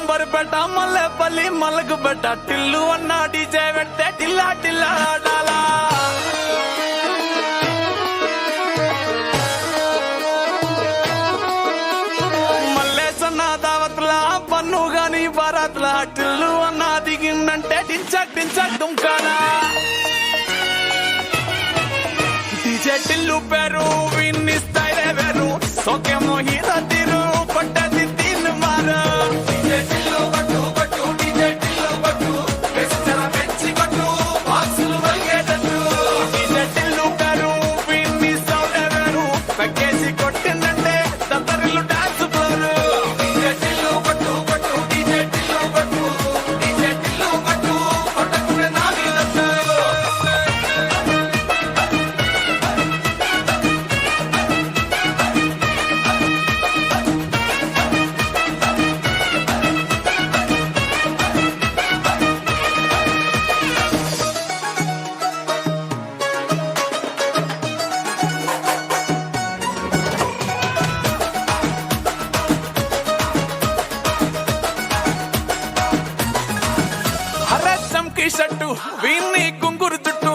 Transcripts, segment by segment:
అంబర్పేట మల్లెపల్లి మలకపేట టిల్లు అన్న డీజే పెడితే టిల్లా టిల్లా ఆడాలా మల్లేసన్న దావత్లా పన్ను గాని బారాత్లా టిల్లు అన్న దిగిందంటే టించక్ టించక్ దుంకాలా డీజే టిల్లు పేరు విన్ని స్టైలే వేరు సోకేమో హీరో తీరు కొట్టది తీన్ మారు డీజే టిల్లు కొట్టు కొట్టు డీజే టిల్లు కొట్టు వెచ్చర పెంచి కొట్టు బాక్సులు వలిగేటట్టు డీజే టిల్లు పేరు విన్ని సౌండే వేరు పక్కేసి కొట్టిందంటే దత్తరిల్లు డాన్స్ ఫ్లోరు డీజే టిల్లు కొట్టు కొట్టు డీజే టిల్లు కొట్టు డీజే టిల్లు కొట్టు కొట్టకునే నా మీదట్టు షట్టు వీన్ని గుంగురు చుట్టూ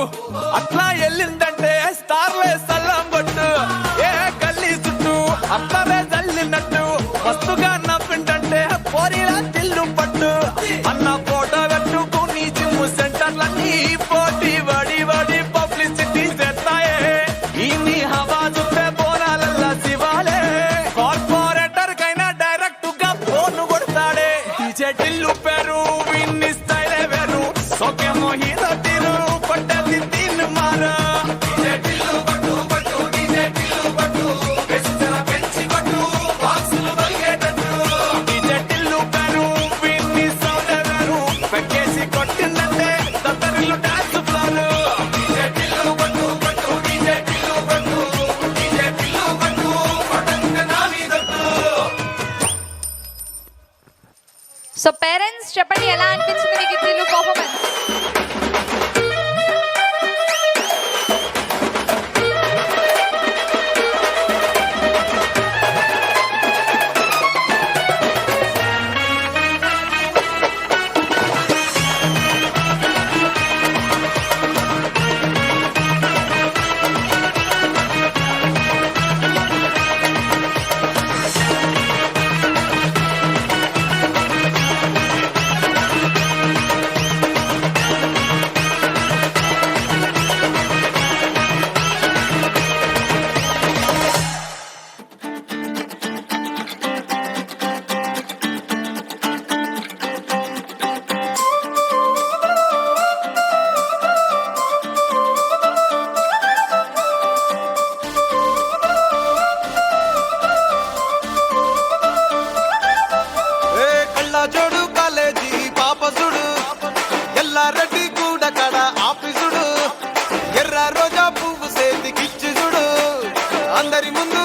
అట్లా వెళ్ళిందంటే స్టార్లే సల్లం కొట్టు ఏ గల్లీ చుట్టూ అట్లనే జల్లినట్టు మస్తుగా నవ్విందంటే పోరిలా తిల్లు పట్టు అన్న ఫోటో పెట్టుకుని జిమ్ సెంటర్లన్నీ పోటీ వడి వడి పబ్లిసిటీ చేస్తాయే ఈ హవా చూస్తే పోరాలల్లా శివాలే కార్పొరేటర్ కైనా డైరెక్ట్ గా ఫోన్ కొడతాడే డీజే టిల్లు పేరు విన్ని స్టైలే వేరు సోకేమో హీరో తీరు కొట్టది తీన్ మారు డీజే టిల్లు కొట్టు కొట్టు డీజే టిల్లు కొట్టు వెచ్చర పెంచి కొట్టు బాక్సులు వలిగేటట్టు డీజే టిల్లు పేరు విన్ని సౌండే వేరు పక్కేసి కొట్టిందంటే దత్తరిల్లు డాన్స్ ఫ్లోరు డీజే టిల్లు కొట్టు కొట్టు డీజే టిల్లు కొట్టు డీజే టిల్లు కొట్టు కొట్టకునే నా మీదట్టు. సో పేరెంట్స్ చెప్పండి, ఎలా అనిపించింది మీకు టిల్లు పర్ఫార్మెన్స్? జోడు కాలేజీ పాపసుడు ఎల్లారెడ్డి గూడ కడ ఆఫీసుడు ఎర్ర రోజా పువ్వు సేతికిచ్చి చూడు అందరి ముందు